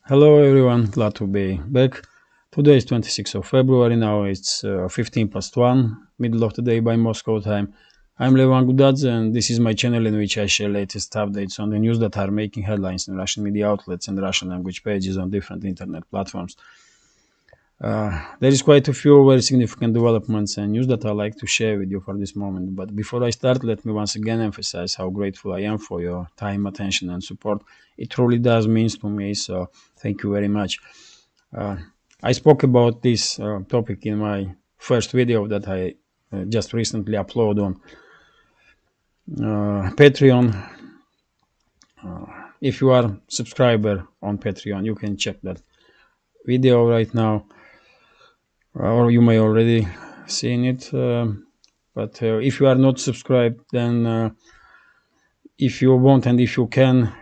Hello everyone, glad to be back. Today is 26th of February, now it's 15 past 1, middle of the day by Moscow time. I'm Levan Gudadze and this is my channel in which I share latest updates on the news that are making headlines in Russian media outlets and Russian language pages on different internet platforms. There is quite a few very significant developments and news that I like to share with you for this moment. But before I start, let me once again emphasize how grateful I am for your time, attention, and support. It truly does mean to me, so thank you very much. Uh, I spoke about this topic in my first video that I just recently uploaded on Patreon. If you are subscriber on Patreon, you can check that video right now, or you may already seen it. But if you are not subscribed, then if you want and if you can,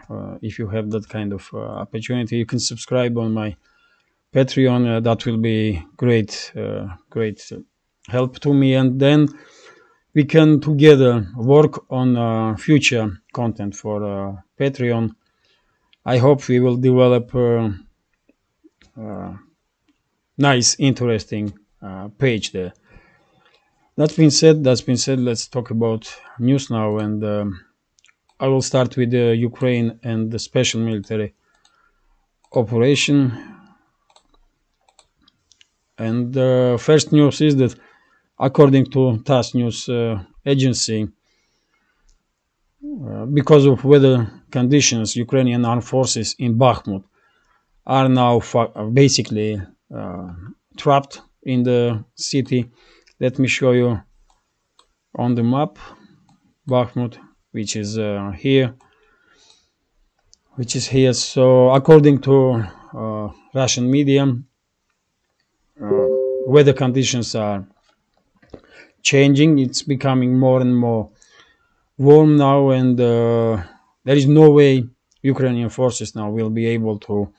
if you have that kind of opportunity, you can subscribe on my Patreon. That will be great help to me, and then we can together work on future content for Patreon. I hope we will develop nice, interesting page there. That's been said. Let's talk about news now, and I will start with Ukraine and the special military operation. And first news is that, according to TASS news agency, because of weather conditions, Ukrainian armed forces in Bakhmut are now basically trapped in the city. Let me show you on the map Bakhmut, which is here. So, according to Russian media, weather conditions are changing. It's becoming more and more warm now, and there is no way Ukrainian forces now will be able to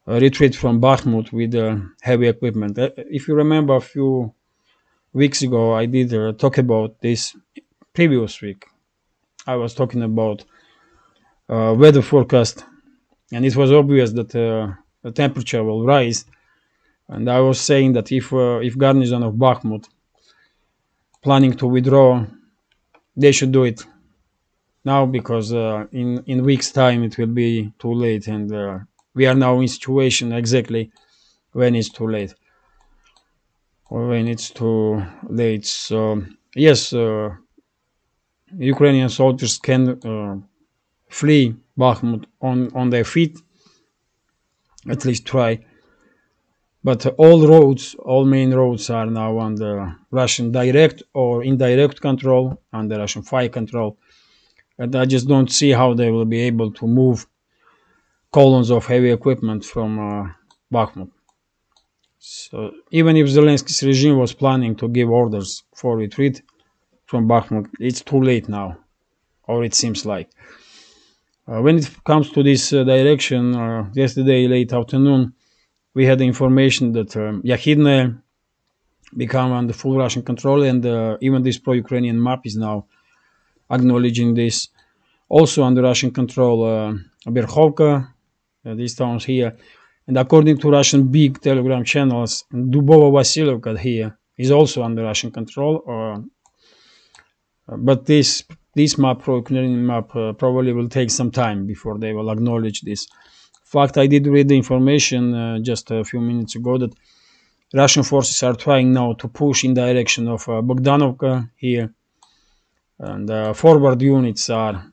retreat from Bakhmut with heavy equipment. If you remember, a few weeks ago, I did talk about this. Previous week, I was talking about weather forecast, and it was obvious that the temperature will rise. And I was saying that if garrison of Bakhmut planning to withdraw, they should do it now, because in weeks time it will be too late, and we are now in situation exactly when it's too late, or when it's too late. So yes, Ukrainian soldiers can flee Bakhmut on their feet, at least try. But all main roads are now under Russian direct or indirect control, under Russian fire control. And I just don't see how they will be able to move columns of heavy equipment from Bakhmut. So even if Zelensky's regime was planning to give orders for retreat from Bakhmut, it's too late now, or it seems like. When it comes to this direction, yesterday late afternoon, we had the information that Yakhidne become under full Russian control, and even this pro-Ukrainian map is now acknowledging this. Also under Russian control, Berkhovka, these towns here. And according to Russian big Telegram channels, Dubovo-Vasilyevka here is also under Russian control. But this map, pro-Ukrainian map, probably will take some time before they will acknowledge this. In fact, I did read the information just a few minutes ago that Russian forces are trying now to push in direction of Bogdanovka here, and forward units are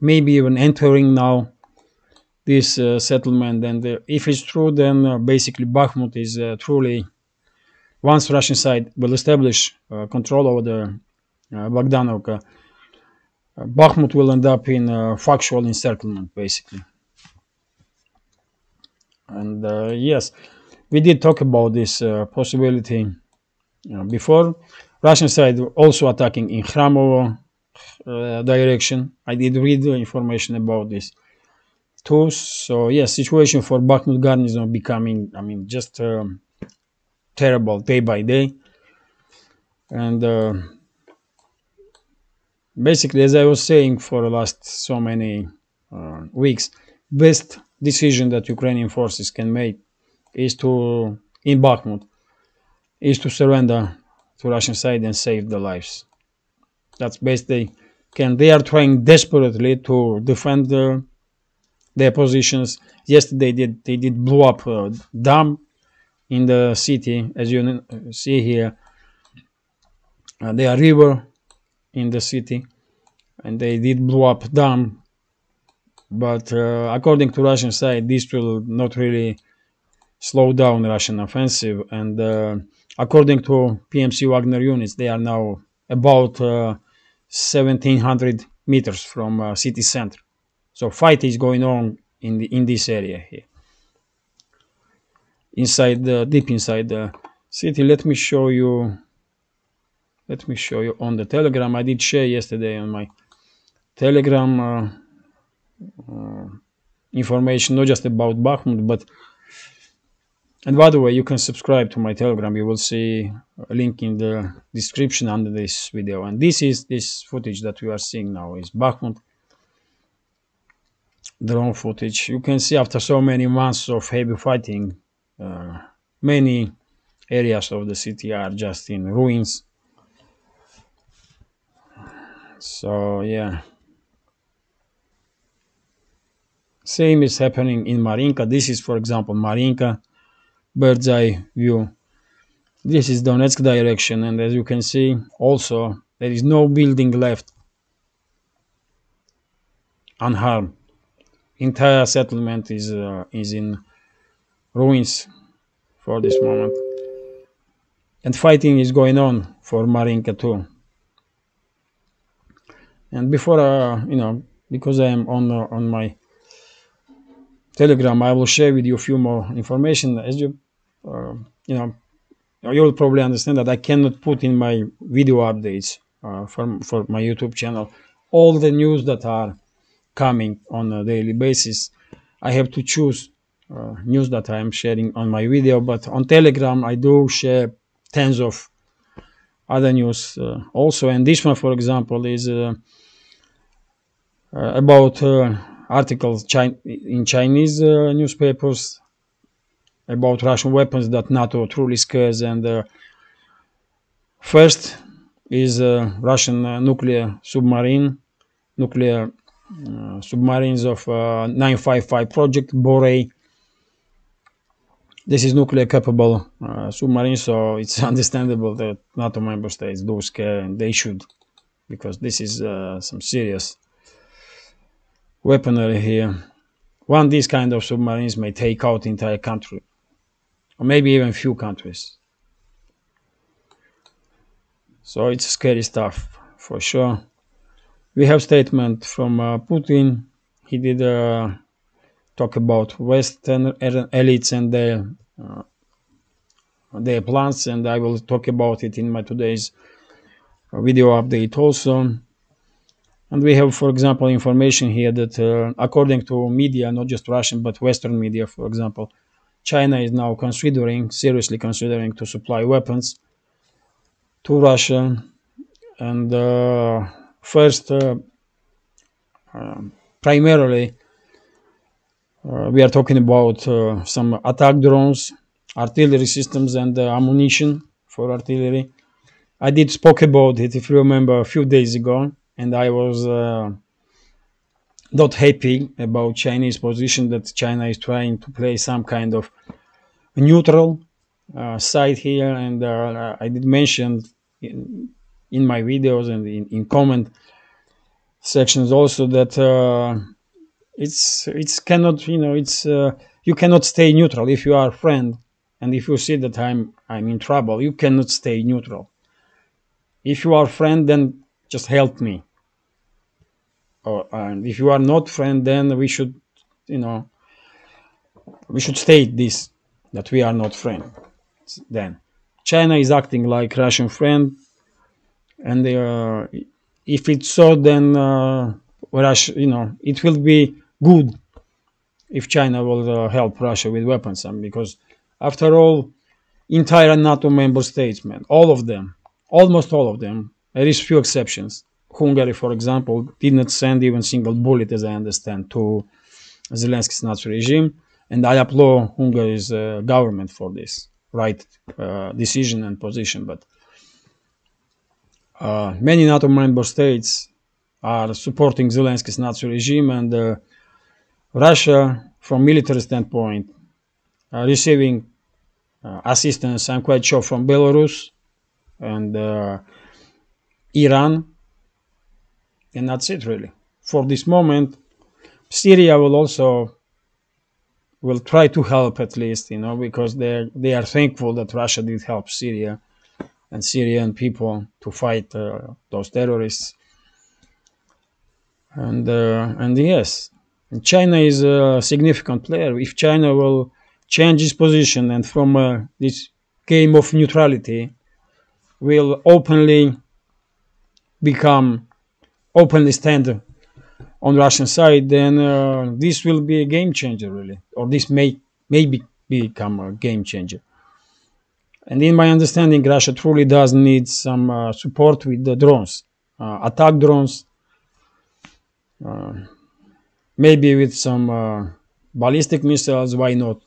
maybe even entering now this settlement. And if it's true, then basically Bakhmut is truly, once Russian side will establish control over the Bogdanovka, Bakhmut will end up in factual encirclement, basically. And yes, we did talk about this possibility before. Russian side also attacking in Khramovo direction. I did read the information about this too. So yes, situation for Bakhmut garrison becoming, just terrible day by day. And basically, as I was saying for the last so many weeks, best decision that Ukrainian forces can make is to, in Bakhmut, is to surrender to Russian side and save their lives. That's best they can. They are trying desperately to defend their positions. Yesterday they did blow up a dam in the city, as you see here. There are river in the city, and they did blow up dam. But according to Russian side, this will not really slow down Russian offensive. And according to PMC Wagner units, they are now about 1,700 meters from city center. So fight is going on in this area here, deep inside the city. Let me show you on the Telegram. I did share yesterday on my Telegram information, not just about Bakhmut, but, and by the way, you can subscribe to my Telegram. You will see a link in the description under this video. And this footage that we are seeing now is Bakhmut drone footage. You can see after so many months of heavy fighting, many areas of the city are just in ruins. So yeah, same is happening in Marinka. This is, for example, Marinka bird's eye view. This is Donetsk direction, and as you can see, also there is no building left unharmed. Entire settlement is in ruins for this moment, and fighting is going on for Marinka too. And before because I am on my Telegram, I will share with you a few more information. As you will probably understand that I cannot put in my video updates for my YouTube channel all the news that are coming on a daily basis. I have to choose news that I am sharing on my video, but on Telegram I do share tens of other news also. And this one, for example, is about articles in Chinese newspapers about Russian weapons that NATO truly scares. And first is Russian nuclear submarines of 955 project Borei. This is nuclear capable submarine, so it's understandable that NATO member states do scare, and they should, because this is some serious weaponry here. One these kind of submarines may take out entire country, or maybe even few countries. So it's scary stuff for sure. We have statement from Putin. He did talk about Western elites and their plans, and I will talk about it in my today's video update also. And we have, for example, information here that according to media, not just Russian but Western media, for example, China is now seriously considering to supply weapons to Russia. And first, primarily, we are talking about some attack drones, artillery systems, and ammunition for artillery. I did spoke about it, if you remember, a few days ago, and I was not happy about Chinese position, that China is trying to play some kind of neutral side here. And I did mention in my videos and in comment sections also that it's cannot, you cannot stay neutral if you are a friend, and if you see that I'm in trouble, you cannot stay neutral. If you are a friend, then just help me. And if you are not friend, then we should state this, that we are not friend. Then China is acting like Russian friend, and if it's so, then Russia, it will be good if China will help Russia with weapons, because after all, entire NATO member states, man, all of them, almost all of them, there is few exceptions. Hungary, for example, did not send even single bullet, as I understand, to Zelensky's Nazi regime, and I applaud Hungary's government for this right decision and position. But many NATO member states are supporting Zelensky's Nazi regime, and Russia, from military standpoint, receiving assistance, I'm quite sure, from Belarus and Iran, and that's it really. For this moment, Syria will try to help at least, because they are thankful that Russia did help Syria and Syrian people to fight those terrorists. And yes, China is a significant player. If China will change its position and from this game of neutrality will openly stand on Russian side, then this will be a game changer, really, or this may become a game changer. And in my understanding, Russia truly does need some support with the drones, attack drones, maybe with some ballistic missiles. Why not,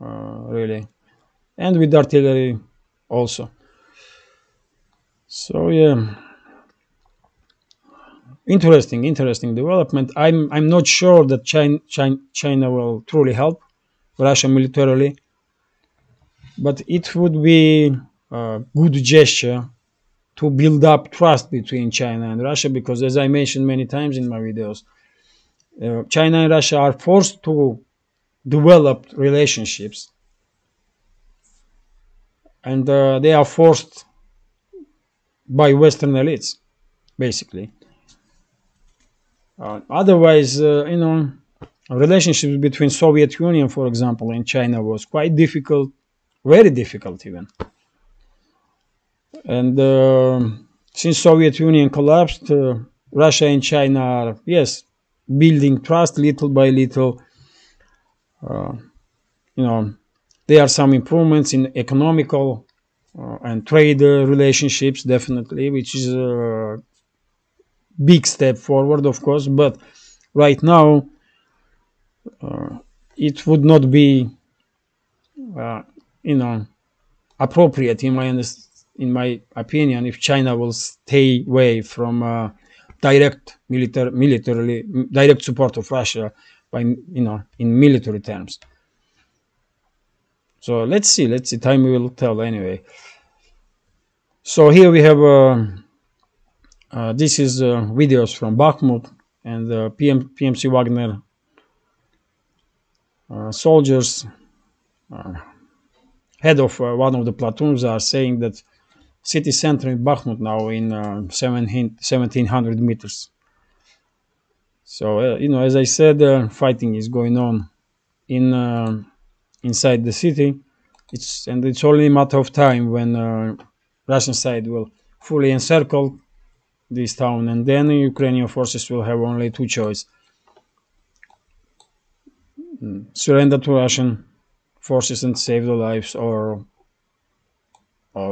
really, and with artillery also. So yeah. Interesting development. I'm not sure that China will truly help Russia militarily, but it would be a good gesture to build up trust between China and Russia, because as I mentioned many times in my videos, China and Russia are forced to develop relationships, and they are forced by Western elites, basically. Otherwise, relationships between Soviet Union, for example, and China was quite difficult, very difficult even. And since Soviet Union collapsed, Russia and China are, yes, building trust little by little. There are some improvements in economical and trade relationships, definitely, which is a big step forward, of course. But right now, it would not be, appropriate in my opinion, if China will stay away from direct direct support of Russia by in military terms. So let's see. Time will tell anyway. So here we have this is videos from Bakhmut, and the PMC Wagner soldiers, head of one of the platoons, are saying that city center in Bakhmut now in 1700 meters. So as I said, fighting is going on inside the city. It's only a matter of time when Russian side will fully encircle this town, and then Ukrainian forces will have only two choices: surrender to Russian forces and save their lives, or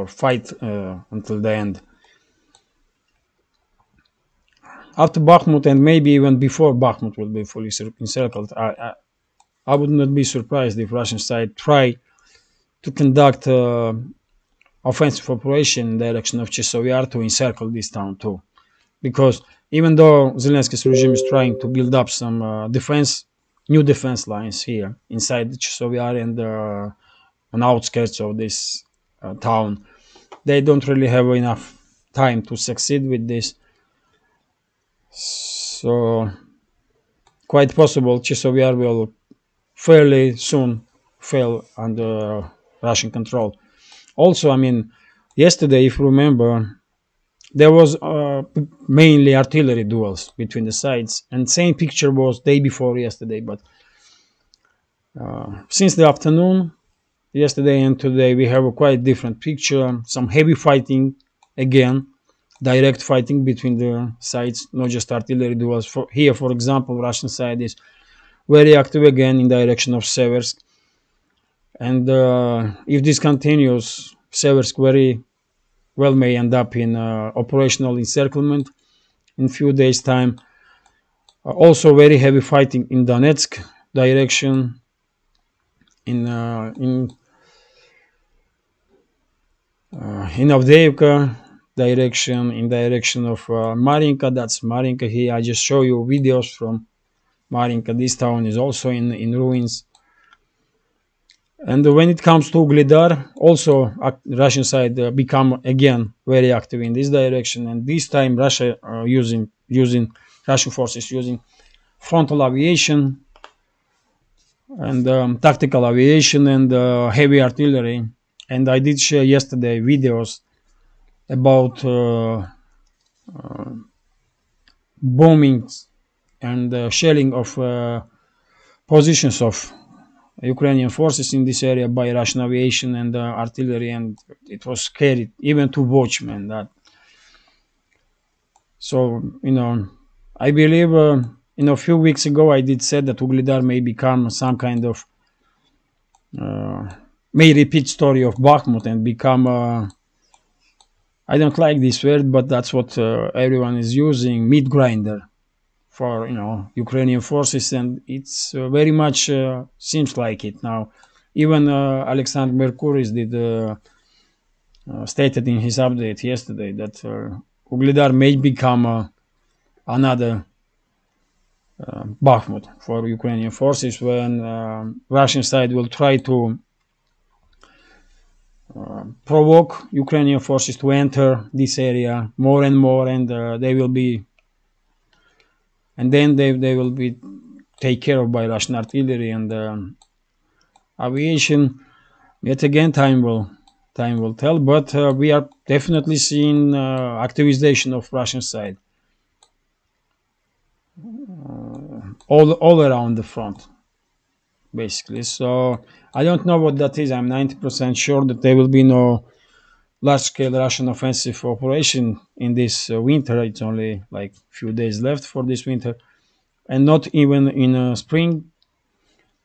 fight until the end. After Bakhmut, and maybe even before Bakhmut will be fully encircled, I would not be surprised if Russian side try to conduct offensive operation in the direction of Chasiv Yar to encircle this town too. Because even though Zelensky's regime is trying to build up some new defense lines here inside the Chasiv Yar and on outskirts of this town, they don't really have enough time to succeed with this. So quite possible Chasiv Yar will fairly soon fall under Russian control. Also, yesterday, if you remember, there was mainly artillery duels between the sides, and same picture was day before yesterday. But since the afternoon, yesterday and today, we have a quite different picture. Some heavy fighting again, direct fighting between the sides, not just artillery duels. Here, for example, Russian side is very active again in direction of Seversk. And if this continues, Seversk very well may end up in operational encirclement in few days' time. Also, very heavy fighting in Donetsk direction, in Avdiivka direction, in direction of Marinka. That's Marinka here. I just show you videos from Marinka. This town is also in ruins. And when it comes to Vuhledar, also Russian side become again very active in this direction. And this time Russia using Russian forces using frontal aviation and tactical aviation and heavy artillery. And I did share yesterday videos about bombings and shelling of positions of Ukrainian forces in this area by Russian aviation and artillery, and it was scary even to watch, man. That so I believe a few weeks ago I did say that Vuhledar may become some kind of may repeat story of Bakhmut and become I don't like this word, but that's what everyone is using, meat grinder for Ukrainian forces, and it's very much seems like it now. Even Alexander Mercuris did stated in his update yesterday that Vuhledar may become another Bakhmut for Ukrainian forces when Russian side will try to provoke Ukrainian forces to enter this area more and more, and they will be, and then they will be take care of by Russian artillery and aviation. Yet again, time will tell, but we are definitely seeing activization of Russian side all around the front, basically. So I don't know what that is. I'm 90% sure that there will be no large-scale Russian offensive operation in this winter. It's only like few days left for this winter, and not even in spring.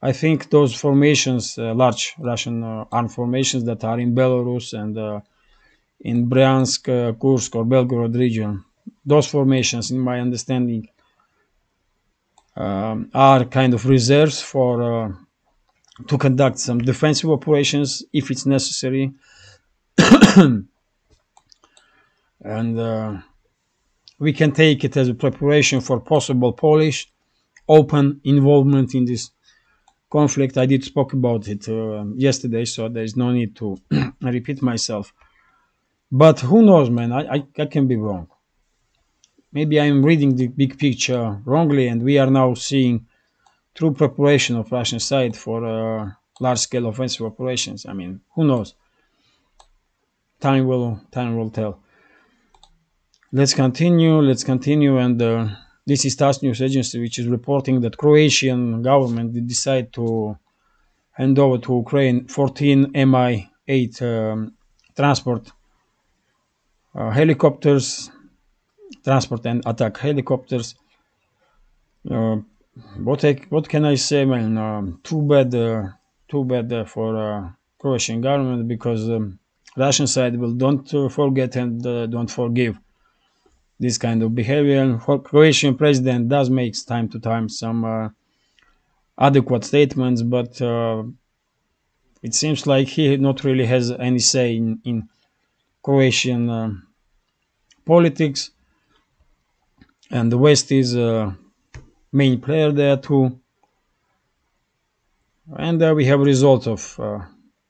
I think those formations, large Russian armed formations that are in Belarus and in Bryansk, Kursk, or Belgorod region, those formations, in my understanding, are kind of reserves for to conduct some defensive operations if it's necessary, and we can take it as a preparation for possible Polish open involvement in this conflict. I did spoke about it yesterday, so there is no need to repeat myself. But who knows, man? I can be wrong. Maybe I'm reading the big picture wrongly, and we are now seeing true preparation of Russian side for large-scale offensive operations. I mean, who knows? Time will tell. Let's continue, and this is TASS news agency, which is reporting that Croatian government did decide to hand over to Ukraine 14 Mi-8 transport helicopters, transport and attack helicopters. Uh, what can I say, man? Too bad for Croatian government, because Russian side will don't forget and don't forgive this kind of behavior. Croatian president does make time to time some adequate statements, but it seems like he not really has any say in Croatian politics, and the West is a main player there too. And we have a result of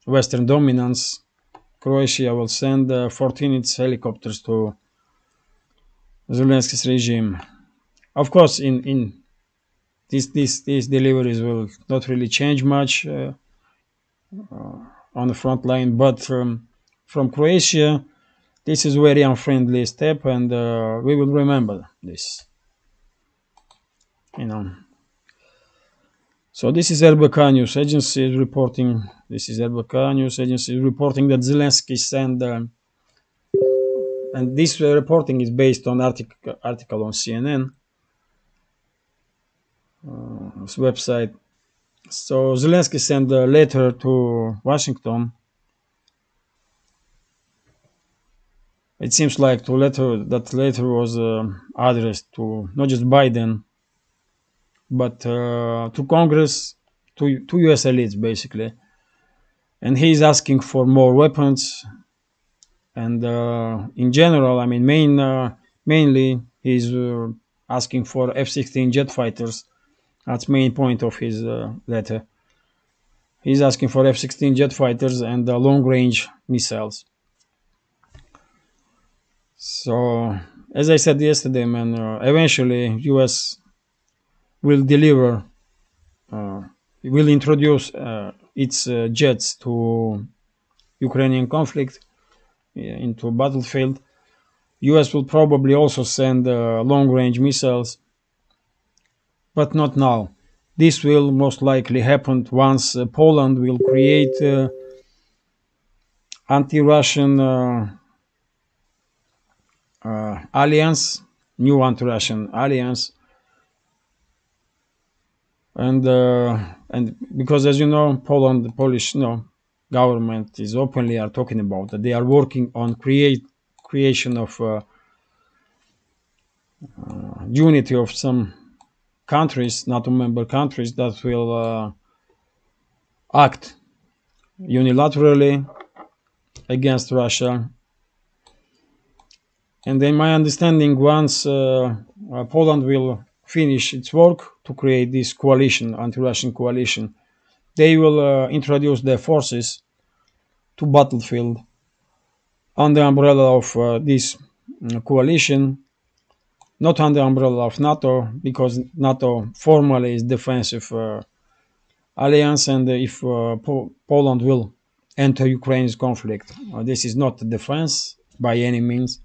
Western dominance. Croatia will send 14 its helicopters to Zelensky's regime. Of course, in these deliveries will not really change much on the front line, but from Croatia, this is a very unfriendly step, and we will remember this. You know. So this is RBK News Agency reporting. This is RBK News Agency reporting that Zelensky sent, and this reporting is based on article on CNN website. So Zelensky sent a letter to Washington. It seems like that letter was addressed to not just Biden, but to Congress, to U.S. elites basically, and he's asking for more weapons. And in general, I mean, mainly he's asking for F-16 jet fighters. That's main point of his letter. He's asking for F-16 jet fighters and long-range missiles. So, as I said yesterday, man, eventually U.S. will deliver, uh, will introduce its jets to Ukrainian conflict, into battlefield. U.S. will probably also send long-range missiles, but not now. This will most likely happen once Poland will create anti-Russian alliance, new anti-Russian alliance, and because, as you know, Poland, the Polish government is openly are talking about that they are working on creation of unity of some countries, NATO member countries, that will act unilaterally against Russia. And in my understanding, once Poland will finish its work to create this coalition, anti-Russian coalition, they will introduce their forces to battlefield under the umbrella of this coalition, not under the umbrella of NATO, because NATO formally is defensive alliance, and if Poland will enter Ukraine's conflict, this is not defense by any means.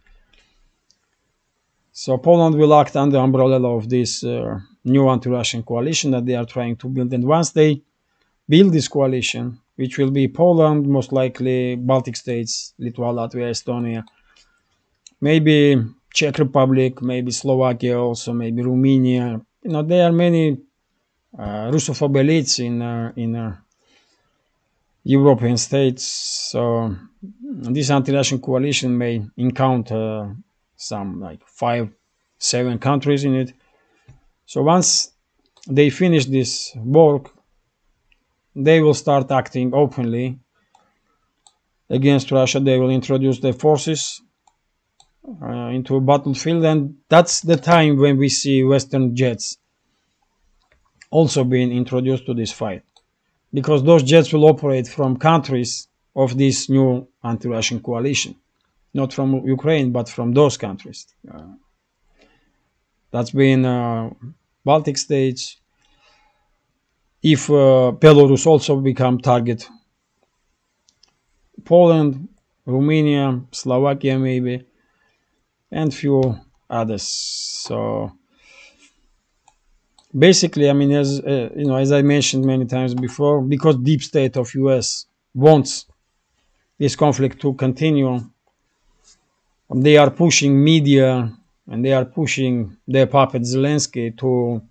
So Poland will act under the umbrella of this new anti-Russian coalition that they are trying to build. And once they build this coalition, which will be Poland, most likely Baltic states, Lithuania, Latvia, Estonia, maybe Czech Republic, maybe Slovakia also, maybe Romania. There are many Russophobe elites in European states. So this anti-Russian coalition may encounter some like 5-7 countries in it. So once they finish this work, they will start acting openly against Russia. They will introduce their forces into a battlefield, and that's the time when we see Western jets also being introduced to this fight, because those jets will operate from countries of this new anti-Russian coalition, not from Ukraine, but from those countries. That's been Baltic states. If Belarus also become target, Poland, Romania, Slovakia maybe, and few others. So basically, I mean, as I mentioned many times before, because deep state of US wants this conflict to continue, they are pushing media and they are pushing their puppet Zelensky to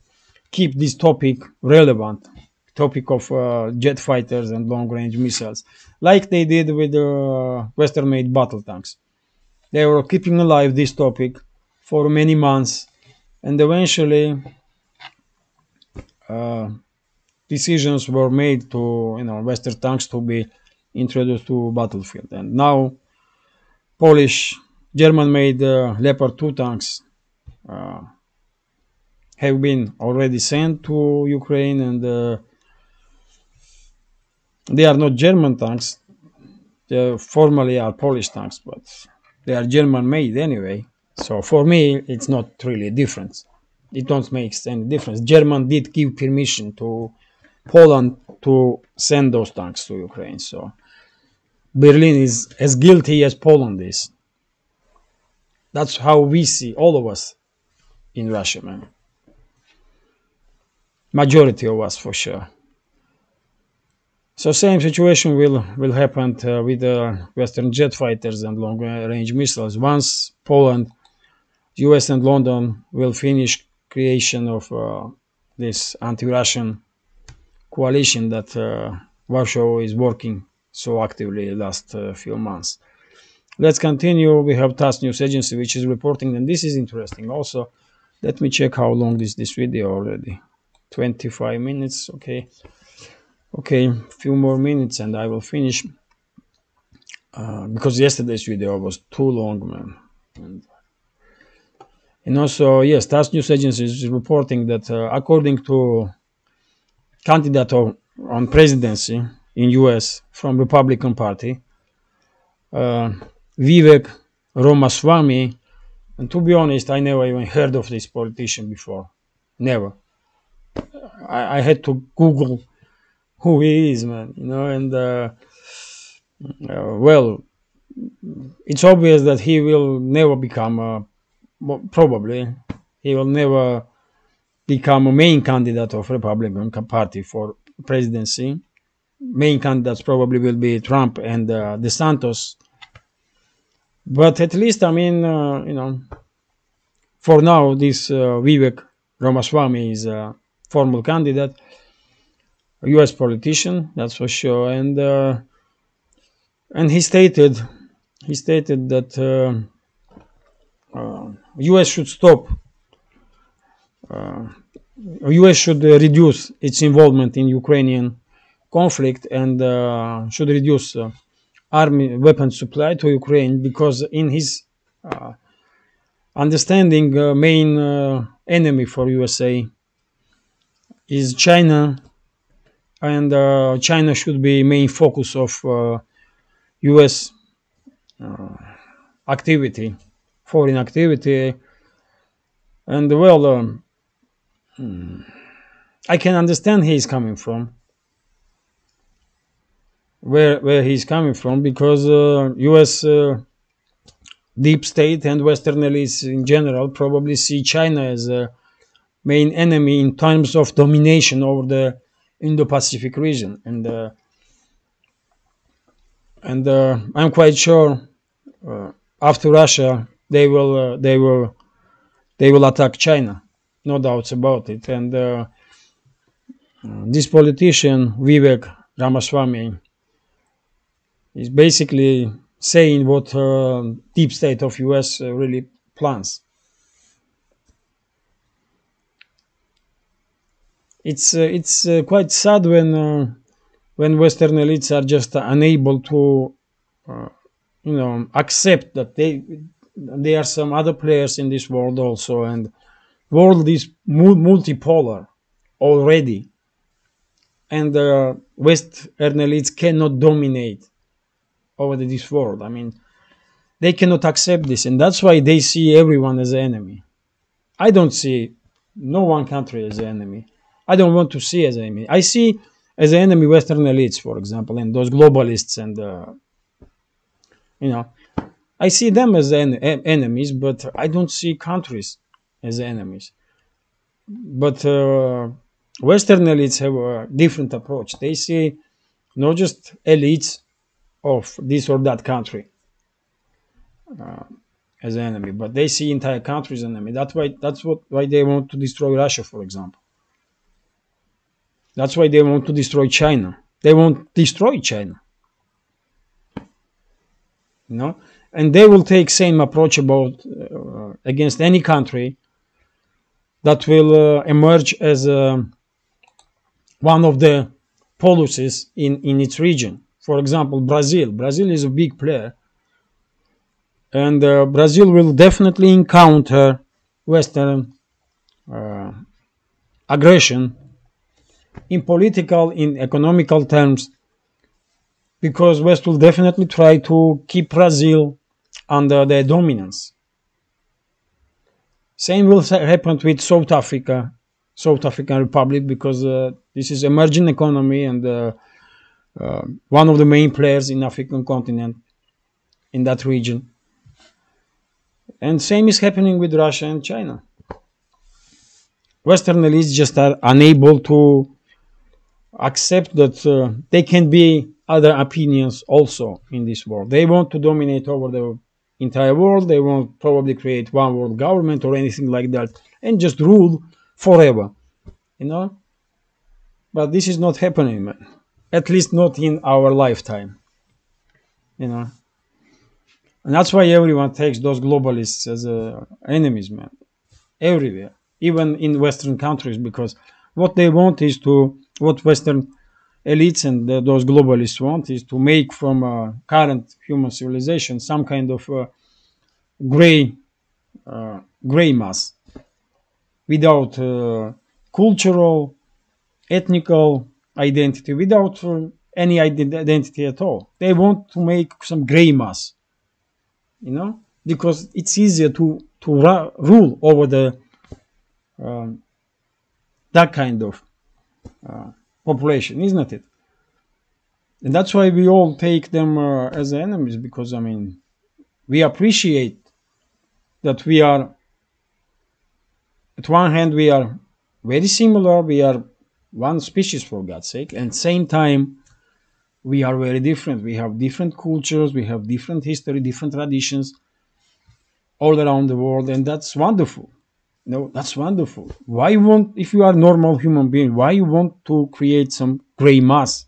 keep this topic relevant, topic of jet fighters and long-range missiles, like they did with Western-made battle tanks. They were keeping alive this topic for many months, and eventually decisions were made to Western tanks to be introduced to battlefield. And now Polish, German-made Leopard 2 tanks have been already sent to Ukraine, and they are not German tanks. They formally are Polish tanks, but they are German-made anyway. So for me, it's not really a difference. It don't make any difference. German did give permission to Poland to send those tanks to Ukraine. So Berlin is as guilty as Poland is. That's how we see, all of us in Russia, man. Majority of us, for sure. So same situation will happen with the Western jet fighters and long-range missiles. Once Poland, US and London will finish creation of this anti-Russian coalition that Warsaw is working so actively the last few months. Let's continue. We have TASS News Agency, which is reporting, and this is interesting also. Let me check how long is this video already. 25 minutes. Okay. Okay, a few more minutes and I will finish. Because yesterday's video was too long, man. And also, yes, TASS news agency is reporting that according to candidate on presidency in US from Republican Party, uh, Vivek Ramaswamy, and to be honest, I never even heard of this politician before. Never. I had to Google who he is, man. And well, it's obvious that he will never become, probably, he will never become a main candidate of Republican Party for presidency. Main candidates probably will be Trump and DeSantis. But at least, I mean, for now, this Vivek Ramaswamy is a formal candidate, a U.S. politician, that's for sure, and he stated that U.S. should stop. U.S. should reduce its involvement in Ukrainian conflict and should reduce army weapon supply to Ukraine, because in his understanding, main enemy for USA is China, and China should be main focus of U.S. activity, foreign activity. And well, I can understand he's coming from, where he's coming from, because U.S. Deep state and Western elites in general probably see China as a main enemy in terms of domination over the Indo-Pacific region, and I'm quite sure after Russia they will attack China, no doubts about it. And this politician Vivek Ramaswamy is basically saying what deep state of US really plans. It's quite sad when Western elites are just unable to accept that there are some other players in this world also, and world is multipolar already, and Western elites cannot dominate over this world. I mean, they cannot accept this, and that's why they see everyone as an enemy. I don't see no one country as an enemy. I don't want to see as an enemy. I see as an enemy Western elites, for example, and those globalists, and I see them as enemies, but I don't see countries as enemies. But Western elites have a different approach. They see not just elites of this or that country as an enemy, but they see entire countries as an enemy. That's why they want to destroy Russia, for example. That's why they want to destroy China. They won't destroy China, and they will take same approach about against any country that will emerge as one of the policies in its region. For example, Brazil. Brazil is a big player, and Brazil will definitely encounter Western aggression in political, in economical terms, because West will definitely try to keep Brazil under their dominance. Same will happen with South African Republic, because this is emerging economy and one of the main players in African continent, in that region. And same is happening with Russia and China. Western elites just are unable to accept that there can be other opinions also in this world. They want to dominate over the entire world. They won't probably create one world government or anything like that and just rule forever, But this is not happening, man. At least not in our lifetime, And that's why everyone takes those globalists as enemies, man. Everywhere, even in Western countries, because what they want is to, what Western elites and those globalists want is to make from current human civilization some kind of gray gray mass without cultural, ethnical identity, without any identity at all. They want to make some gray mass, because it's easier to rule over the um, that kind of population, isn't it? And that's why we all take them as enemies, because I mean, we appreciate that we are, at one hand, we are very similar, we are one species for God's sake, and same time we are very different. We have different cultures, we have different history, different traditions all around the world, and that's wonderful. No, that's wonderful. Why won't, if you are a normal human being, why you want to create some gray mass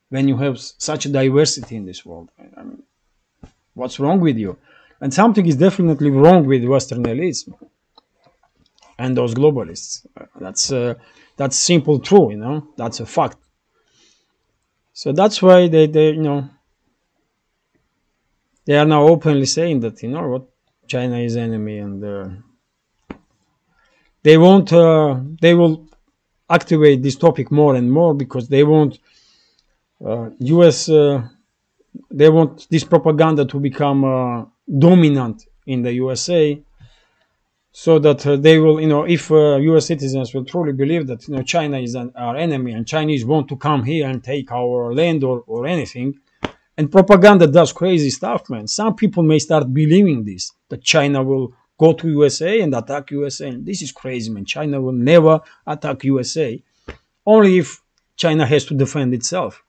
when you have such a diversity in this world? I mean, what's wrong with you? And something is definitely wrong with Western elites and those globalists. That's simple true, That's a fact. So that's why they are now openly saying that what, China is enemy, and they won't. They will activate this topic more and more because they want U.S. They want this propaganda to become dominant in the USA, so that they will, if U.S. citizens will truly believe that China is our enemy and Chinese want to come here and take our land or anything, and propaganda does crazy stuff, man. Some people may start believing this, that China will go to USA and attack USA, and this is crazy, man. China will never attack USA, only if China has to defend itself.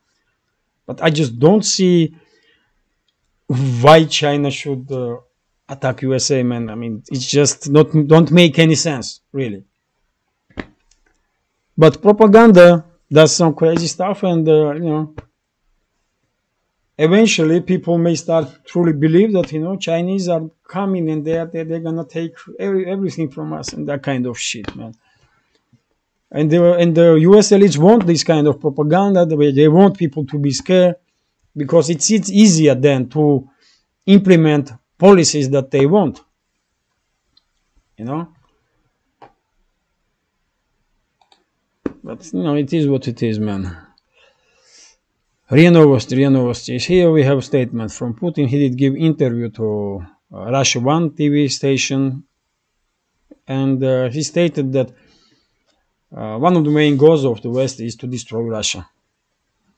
But I just don't see why China should attack USA, man. I mean, it's just don't make any sense, really. But propaganda does some crazy stuff, and eventually people may start truly believe that Chinese are coming and they're gonna take everything from us and that kind of shit, man. And the US elites want this kind of propaganda. They want people to be scared because it's easier then to implement policies that they want. But it is what it is, man. RIA Novosti is here. We have a statement from Putin. He did give interview to Russia One TV station, and he stated that one of the main goals of the West is to destroy Russia.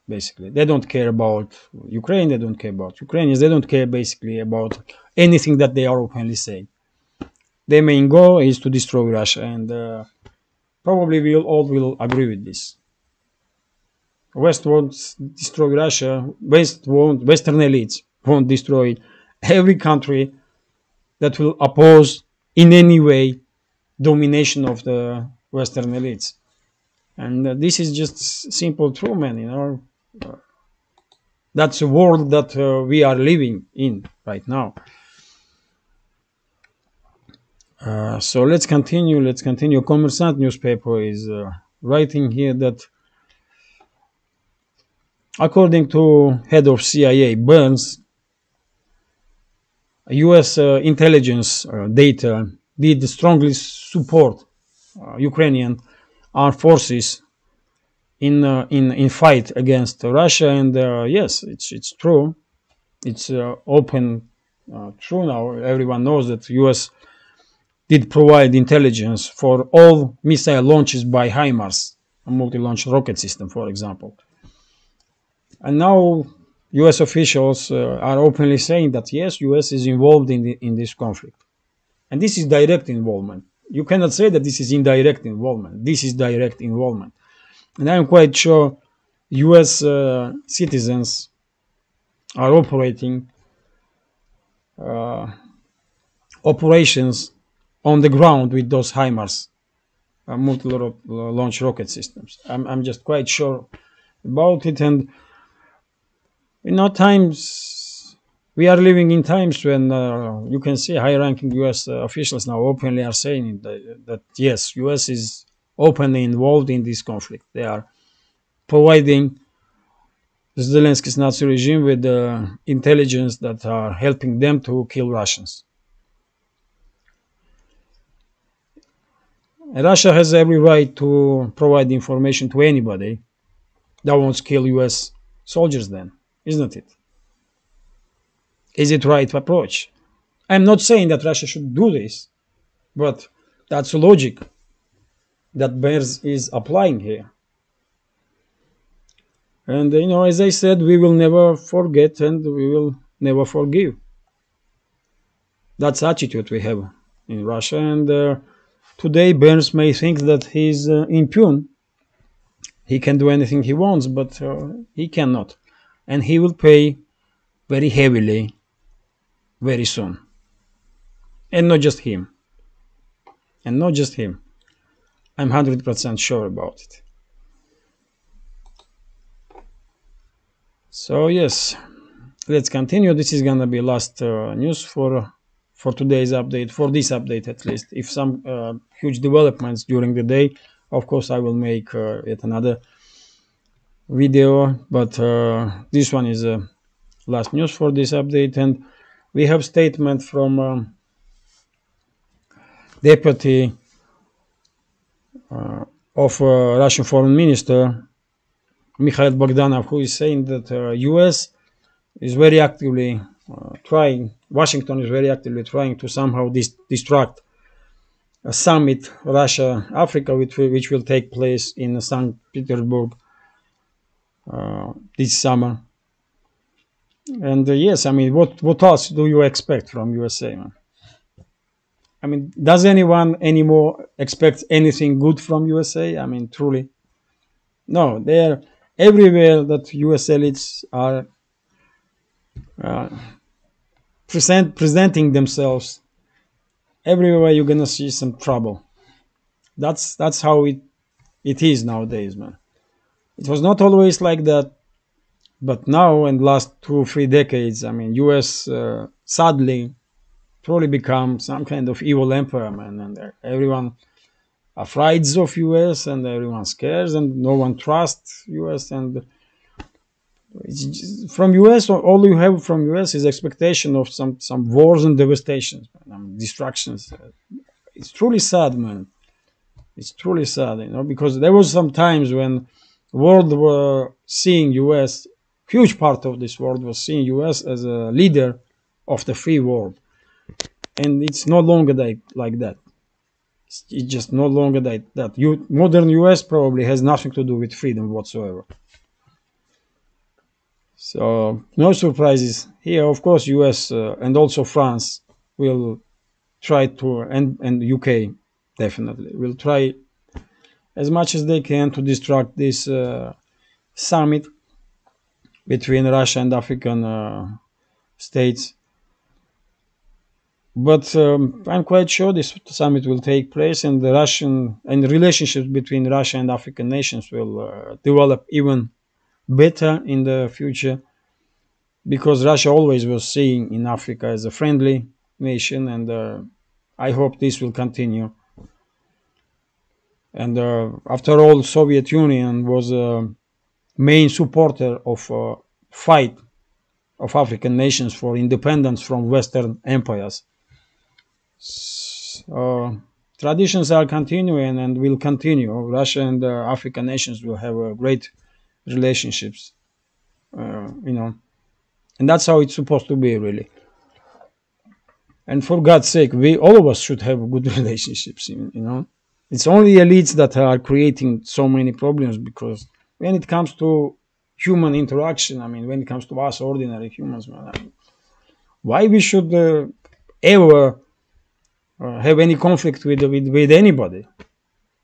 Basically, they don't care about Ukraine. They don't care about Ukrainians. They don't care basically about anything that they are openly saying. Their main goal is to destroy Russia, and probably we all will agree with this. West wants to destroy Russia. Western elites won't destroy every country that will oppose in any way domination of the Western elites. And this is just simple true, man. That's a world that we are living in right now. So let's continue. Kommersant newspaper is writing here that according to head of CIA Burns, U.S. Intelligence data did strongly support Ukrainian armed forces in fight against Russia, and yes, it's true. It's open true now. Everyone knows that U.S. did provide intelligence for all missile launches by HIMARS, a multi-launch rocket system, for example. And now U.S. officials are openly saying that yes, U.S. is involved in this conflict, and this is direct involvement. You cannot say that this is indirect involvement. This is direct involvement, and I am quite sure U.S. Citizens are operating operations on the ground with those HIMARS, multi-launch rocket systems. I'm just quite sure about it, and times we are living in times when you can see high-ranking U.S. officials now openly are saying that yes, U.S. is openly involved in this conflict. They are providing Zelensky's Nazi regime with intelligence that are helping them to kill Russians. And Russia has every right to provide information to anybody that wants to kill US soldiers then, isn't it? Is it right approach? I'm not saying that Russia should do this, but that's logic that Bears is applying here. And as I said, we will never forget and we will never forgive. That's attitude we have in Russia. And today, Burns may think that he's impune. He can do anything he wants, but he cannot. And he will pay very heavily very soon. And not just him. And not just him. I'm 100% sure about it. So yes, let's continue. This is gonna be last news for today's update, for this update at least. If some huge developments during the day, of course I will make yet another video, but this one is last news for this update. And we have statement from deputy of Russian foreign minister Mikhail Bogdanov, who is saying that US is very actively Washington is very actively trying to somehow distract a summit Russia-Africa, which will take place in St. Petersburg this summer. And yes, I mean, what else do you expect from USA, man? I mean, does anyone anymore expect anything good from USA? I mean, truly. No, they're everywhere that US elites are presenting themselves. Everywhere you're gonna see some trouble. That's how it is nowadays, man. It was not always like that, but now in the last 2 or 3 decades, I mean, US sadly probably become some kind of evil empire, man, and everyone afraid of US and everyone scares and no one trusts US. And from US, all you have from US is expectation of some wars and devastations, destructions. It's truly sad, man. It's truly sad, because there was some times when the world were seeing US, huge part of this world was seeing US as a leader of the free world. And it's no longer like that. It's just no longer that. Modern US probably has nothing to do with freedom whatsoever. So no surprises here. Of course, US and also France will try to, and UK definitely will try as much as they can to distract this summit between Russia and African states. But I'm quite sure this summit will take place, and the relationships between Russia and African nations will develop even better in the future, because Russia always was seen in Africa as a friendly nation, and I hope this will continue. And after all, Soviet Union was a main supporter of fight of African nations for independence from Western empires. Traditions are continuing and will continue. Russia and African nations will have great relationships, and that's how it's supposed to be, really. And for God's sake, all of us should have good relationships. It's only elites that are creating so many problems, because when it comes to human interaction, I mean, when it comes to us ordinary humans, man, why we should ever have any conflict with anybody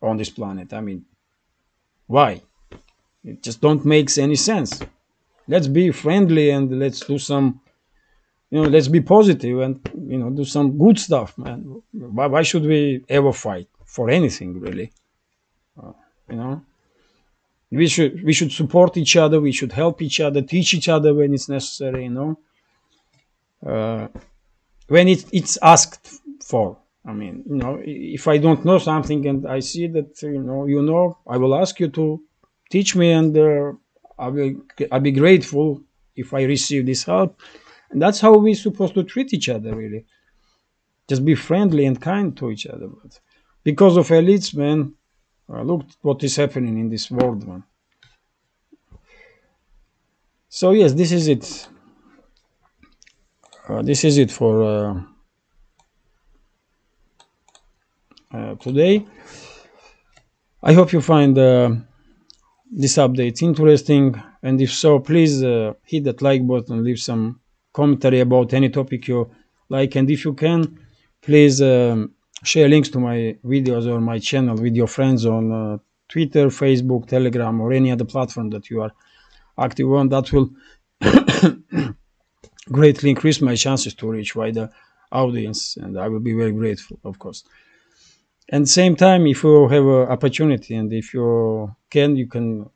on this planet? I mean, why? It just don't make any sense. Let's be friendly and let's do some, let's be positive and do some good stuff, man. Why should we ever fight for anything, really? We should support each other. We should help each other, teach each other when it's necessary. When it's asked for. I mean, if I don't know something and I see that I will ask you to teach me, and I'll be grateful if I receive this help. And that's how we're supposed to treat each other, really. Just be friendly and kind to each other. But because of elites, man, look what is happening in this world, man. So yes, this is it. This is it for today. I hope you find this update interesting, and if so, please hit that like button, leave some commentary about any topic you like, and if you can, please share links to my videos or my channel with your friends on Twitter, Facebook, Telegram, or any other platform that you are active on. That will greatly increase my chances to reach wider audience, and I will be very grateful, of course. And same time, if you have an opportunity and if you can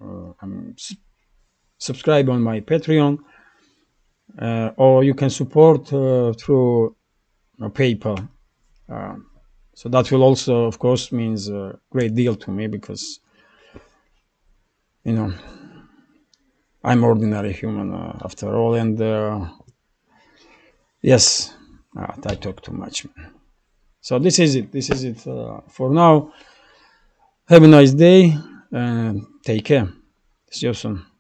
subscribe on my Patreon, or you can support through PayPal. So that will also, of course, means a great deal to me, because I'm ordinary human after all, and yes, I talk too much. So this is it. This is it for now. Have a nice day and take care. See you soon.